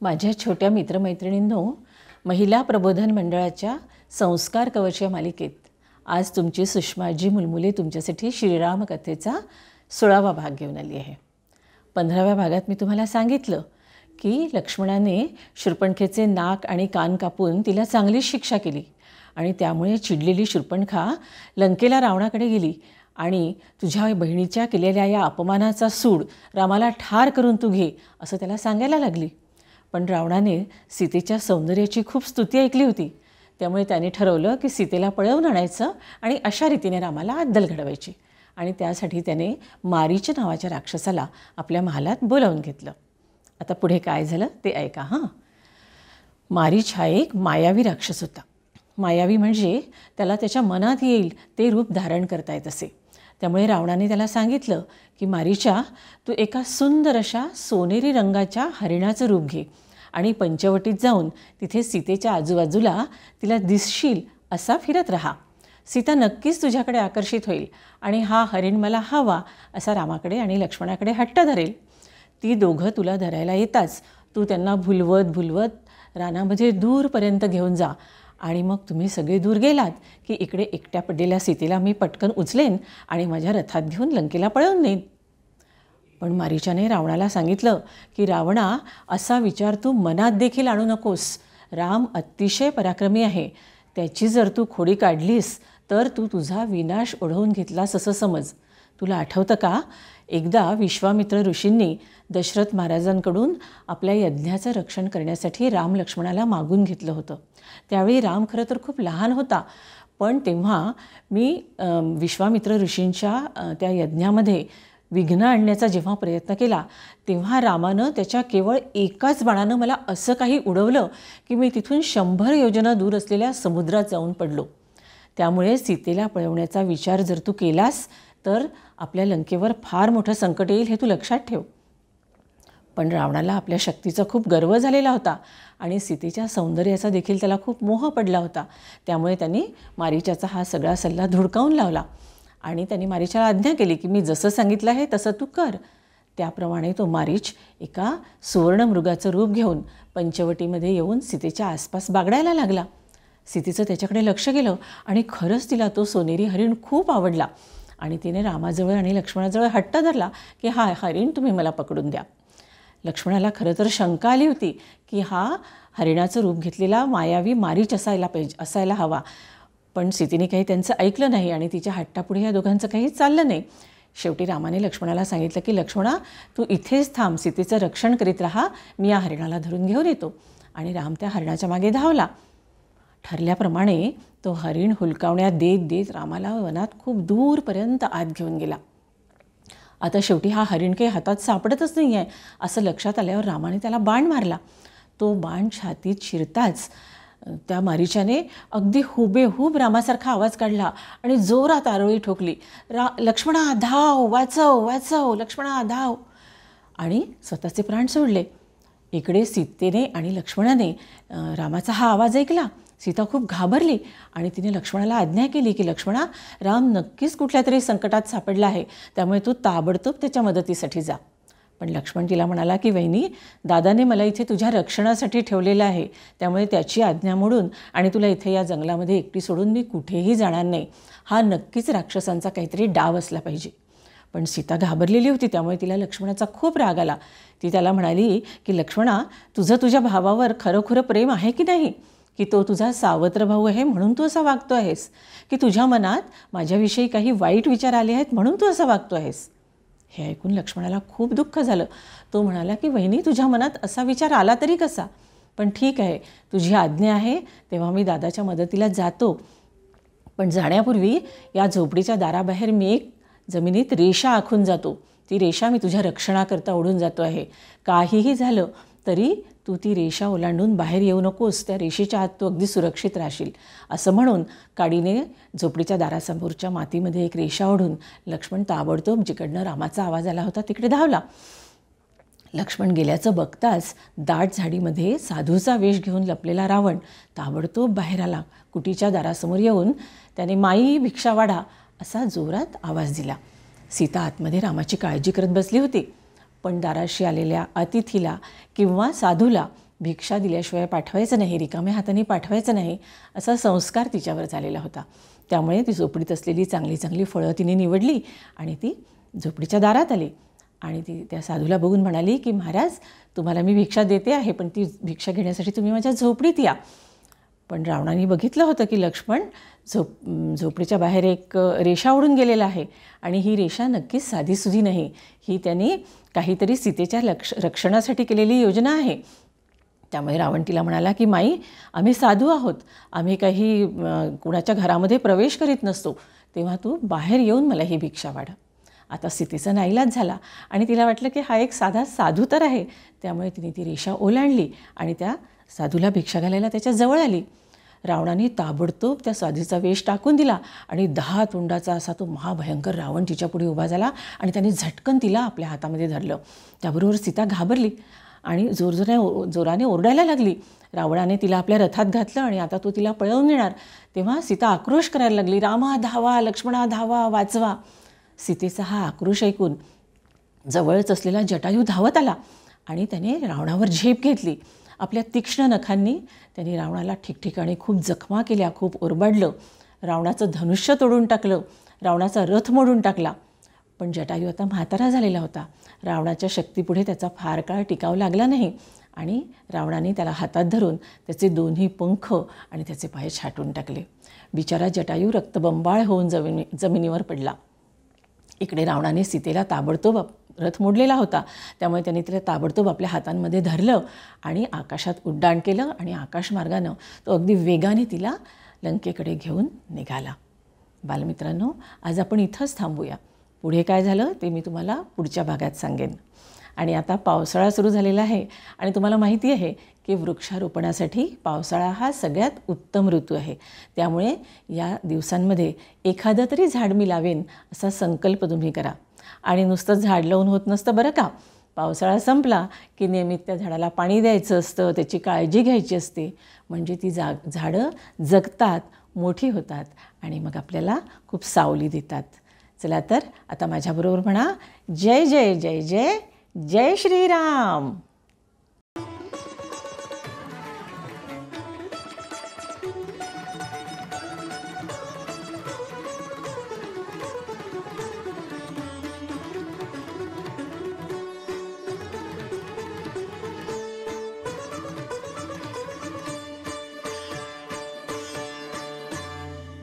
माझ्या छोट्या मित्रमैत्रिणींनो, महिला प्रबोधन मंडळाच्या संस्कार कवच या मालिकेत आज तुमची सुषमाजी मुलमुले तुमच्यासाठी श्रीराम कथेचा 16वा भाग घेऊन आली आहे. 15व्या भागात मी तुम्हाला सांगितलं की लक्ष्मणाने शूर्पणखेचे नाक आणि कान कापून तिला चांगली शिक्षा केली आणि त्यामुळे चिडलेली शूर्पणखा लंकेला रावणाकडे गेली आणि तुझ्या बहिणीच्या केलेल्या या अपमानाचा सूड रामाला ठार करून तू घे असं त्याला सांगायला लागली. पण रावणाने सीतेच्या सौंदर्याची खूप स्तुती ऐकली होती, त्यामुळे त्याने ठरवलं की सीतेला पळवून आणायचं आणि अशा रीतीने रामाला अद्दल घडवायची आणि त्यासाठी त्याने मारीच नावाच्या राक्षसाला आपल्या महालात बोलावून घेतलं. आता पुढे काय झालं ते ऐका हां. मारीच हा एक मायावी राक्षस होता. मायावी म्हणजे त्याला त्याच्या मनात येईल ते रूप धारण करता येत असे. त्यामुळे रावणाने त्याला सांगितलं की मारीचा, तू एका सुंदर अशा सोनेरी रंगाच्या हरिणाचं रूप घे आणि पंचवटीत जाऊन तिथे सीतेच्या आजूबाजूला तिला दिसशील असा फिरत राहा. सीता नक्कीच तुझ्याकडे आकर्षित होईल आणि हा हरिण मला हवा असा रामाकडे आणि लक्ष्मणाकडे हट्ट धरेल. ती दोघं तुला धरायला येताच तू त्यांना भुलवत भुलवत रानामध्ये दूरपर्यंत घेऊन जा आणि मग तुम्ही सगळे दूर गेलात की इकडे एकट्या पडलेल्या सीतेला मी पटकन उचलेन आणि माझ्या रथात घेऊन लंकेला पळवून नेईन. पण मारीचाने रावणाला सांगितलं की रावणा, असा विचार तू मनात देखील आणू नकोस. राम अतिशय पराक्रमी आहे. त्याची जर तू खोडी काढलीस तर तू तुझा विनाश ओढवून घेतलास असं समज. तुला आठवतं का, एकदा विश्वामित्र ऋषींनी दशरथ महाराजांकडून आपल्या यज्ञाचं रक्षण करण्यासाठी राम लक्ष्मणाला मागून घेतलं होतं. त्यावेळी राम खरं तर खूप लहान होता, पण तेव्हा मी विश्वामित्र ऋषींच्या त्या यज्ञामध्ये विघ्न आणण्याचा जेव्हा प्रयत्न केला तेव्हा रामानं त्याच्या केवळ एकाच बाणानं मला असं काही उडवलं की मी तिथून 100 योजना दूर असलेल्या समुद्रात जाऊन पडलो. त्यामुळे सीतेला पळवण्याचा विचार जर तू केलास तर आपल्या लंकेवर फार मोठं संकट येईल, हे तू लक्षात ठेव. पण रावणाला आपल्या शक्तीचा खूप गर्व झालेला होता आणि सीतेच्या सौंदर्याचा देखील त्याला खूप मोह पडला होता. त्यामुळे त्यांनी मारीचाचा हा सगळा सल्ला धुडकावून लावला आणि त्यांनी मारीचाला आज्ञा केली की मी जसं सांगितलं आहे तसं तू कर. त्याप्रमाणे तो मारीच एका सुवर्णमृगाचं रूप घेऊन पंचवटीमध्ये येऊन सीतेच्या आसपास बागडायला लागला. सीतेचं त्याच्याकडे लक्ष गेलं आणि खरंच तिला तो सोनेरी हरिण खूप आवडला आणि तिने रामाजवळ आणि लक्ष्मणाजवळ हट्ट धरला की हा हरिण तुम्ही मला पकडून द्या. लक्ष्मणाला खरं तर शंका आली होती की हा हरिणाचं रूप घेतलेला मायावी मारीच असायला हवा, पण सीतेने काही त्यांचं ऐकलं नाही आणि तिच्या हट्टापुढे या दोघांचं काही चाललं नाही. शेवटी रामाने लक्ष्मणाला सांगितलं की लक्ष्मणा, तू इथेच थांब, सीतेचं रक्षण करीत राहा, मी या हरिणाला धरून घेऊन येतो. आणि राम त्या हरिणाच्या मागे धावला. ठरल्याप्रमाणे तो हरिण हुलकावण्यात देत देत रामाला वनात खूप दूरपर्यंत आत घेऊन गेला. आता शेवटी हा हरिण काही हातात सापडतच नाही आहे असं लक्षात आल्यावर रामाने त्याला बाण मारला. तो बाण छातीत शिरताच त्या मारीचाने अगदी हुबेहूब रामासारखा आवाज काढला आणि जोरात आरोळी ठोकली, लक्ष्मणा धाव, वाचव वाचव, लक्ष्मणा धाव, आणि स्वतःचे प्राण सोडले. इकडे सीतेने आणि लक्ष्मणाने रामाचा हा आवाज ऐकला. सीता खूप घाबरली आणि तिने लक्ष्मणाला आज्ञा केली की लक्ष्मणा, राम नक्कीच कुठल्या तरी संकटात सापडला आहे, त्यामुळे तू ताबडतोब त्याच्या मदतीसाठी जा. पण लक्ष्मण तिला म्हणाला की वहिनी, दादाने मला इथे तुझ्या रक्षणासाठी ठेवलेलं आहे, त्यामुळे त्याची आज्ञा मोडून आणि तुला इथे या जंगलामध्ये एकटी सोडून मी कुठेही जाणार नाही. हा नक्कीच राक्षसांचा काहीतरी डाव असला पाहिजे. पण सीता घाबरलेली होती, त्यामुळे तिला लक्ष्मणाचा खूप राग आला. ती त्याला म्हणाली की लक्ष्मणा, तुझं तुझ्या भावावर खरोखरं प्रेम आहे की नाही, की तो तुझा सावत्र भाऊ आहे म्हणून तू असा वागतो आहेस, की तुझ्या मनात माझ्याविषयी काही वाईट विचार आले आहेत म्हणून तू असा वागतो आहेस. हे ऐकून लक्ष्मणाला खूप दुःख झालं. तो म्हणाला की वहिनी, तुझ्या मनात असा विचार आला तरी कसा, पण ठीक आहे, तुझी आज्ञा आहे तेव्हा मी दादाच्या मदतीला जातो. पण जाण्यापूर्वी या झोपडीच्या दाराबाहेर मी एक जमिनीत रेषा आखून जातो. ती रेषा मी तुझ्या रक्षणाकरता ओढून जातो आहे. काहीही झालं तरी तू ती रेषा ओलांडून बाहेर येऊ नकोस, त्या रेषेच्या आत तू अगदी सुरक्षित राहशील. असं म्हणून काडीने झोपडीच्या दारासमोरच्या मातीमध्ये एक रेषा ओढून लक्ष्मण ताबडतोब जिकडनं रामाचा आवाज आला होता तिकडे धावला. लक्ष्मण गेल्याचं बघताच दाट झाडीमध्ये साधूचा वेश घेऊन लपलेला रावण ताबडतोब बाहेर आला. कुटीच्या दारासमोर येऊन त्याने माई भिक्षा वाढा असा जोरात आवाज दिला. सीता आतमध्ये रामाची काळजी करत बसली होती, पण दाराशी आलेल्या अतिथीला किंवा साधूला भिक्षा दिल्याशिवाय पाठवायचं नाही, रिकाम्या हाताने पाठवायचं नाही, असा संस्कार तिच्यावर झालेला होता. त्यामुळे ती झोपडीत असलेली चांगली चांगली फळं तिने निवडली आणि ती झोपडीच्या दारात आली आणि ती त्या साधूला बघून म्हणाली की महाराज, तुम्हाला मी भिक्षा देते आहे, पण ती भिक्षा घेण्यासाठी तुम्ही माझ्या झोपडीत या. पण रावणाने बघितलं होतं की लक्ष्मण झोपडीच्या बाहेर एक रेषा ओढून गेलेला आहे आणि ही रेषा नक्कीच साधीसुधी नाही, ही त्यांनी काहीतरी सीतेच्या रक्षणासाठी केलेली योजना आहे. त्यामुळे रावण तिला म्हणाला की माई, आम्ही साधू आहोत, आम्ही काही कुणाच्या घरामध्ये प्रवेश करीत नसतो, तेव्हा तू बाहेर येऊन मला ही भिक्षा वाढ. आता सीतेचा नाईलाज झाला आणि तिला वाटलं की हा एक साधा साधू तर आहे, त्यामुळे तिने ती रेषा ओलांडली आणि त्या साधूला भिक्षा घालायला त्याच्या जवळ आली. रावणाने ताबडतोब त्या साधूचा वेश टाकून दिला आणि 10 तोंडाचा असा तो महाभयंकर रावण तिच्यापुढे उभा झाला आणि त्याने झटकन तिला आपल्या हातामध्ये धरलं. त्याबरोबर सीता घाबरली आणि जोराने ओरडायला लागली. रावणाने तिला आपल्या रथात घातलं आणि आता तो तिला पळवून नेणार. तेव्हा सीता आक्रोश करायला लागली, रामा धावा, लक्ष्मणा धावा, वाचवा. सीतेचा हा आक्रोश ऐकून जवळच असलेला जटायू धावत आला आणि त्याने रावणावर झेप घेतली. आपल्या तीक्ष्ण नखांनी त्याने रावणाला ठिकठिकाणी खूप जखमा केल्या, खूप ओरबाडलं. रावणाचं धनुष्य तोडून टाकलं, रावणाचा रथ मोडून टाकला. पण जटायू आता म्हातारा झालेला होता. रावणाच्या शक्तीपुढे त्याचा फार काळ टिकाव लागला नाही आणि रावणाने त्याला हातात धरून त्याचे 2ही पंख आणि त्याचे पाय छाटून टाकले. बिचारा जटायू रक्तबंबाळ होऊन जमिनीवर पडला. इकडे रावणाने सीतेला ताबडतोब, रथ मोडलेला होता त्यामुळे त्याने तिला ताबडतोब आपल्या हातांमध्ये धरलं आणि आकाशात उड्डाण केलं आणि आकाशमार्गानं तो अगदी वेगाने तिला लंकेकडे घेऊन निघाला. बालमित्रांनो, आज आपण इथंच थांबूया. पुढे काय झालं ते मी तुम्हाला पुढच्या भागात सांगेन. आणि आता पावसाळा सुरू झालेला आहे आणि तुम्हाला माहिती आहे की वृक्षारोपणासाठी पावसाळा हा सगळ्यात उत्तम ऋतू आहे. त्यामुळे या दिवसांमध्ये एखादं तरी झाड मी लावेन असा संकल्प तुम्ही करा. आणि नुसतं झाड लावून होत नसतं बरं का. पावसाळा संपला की नियमित त्या झाडाला पाणी द्यायचं असतं, त्याची काळजी घ्यायची असते, म्हणजे ती झाडं जगतात, मोठी होतात आणि मग आपल्याला खूप सावली देतात. चला तर आता माझ्याबरोबर म्हणा, जय जय जय जय जय श्रीराम.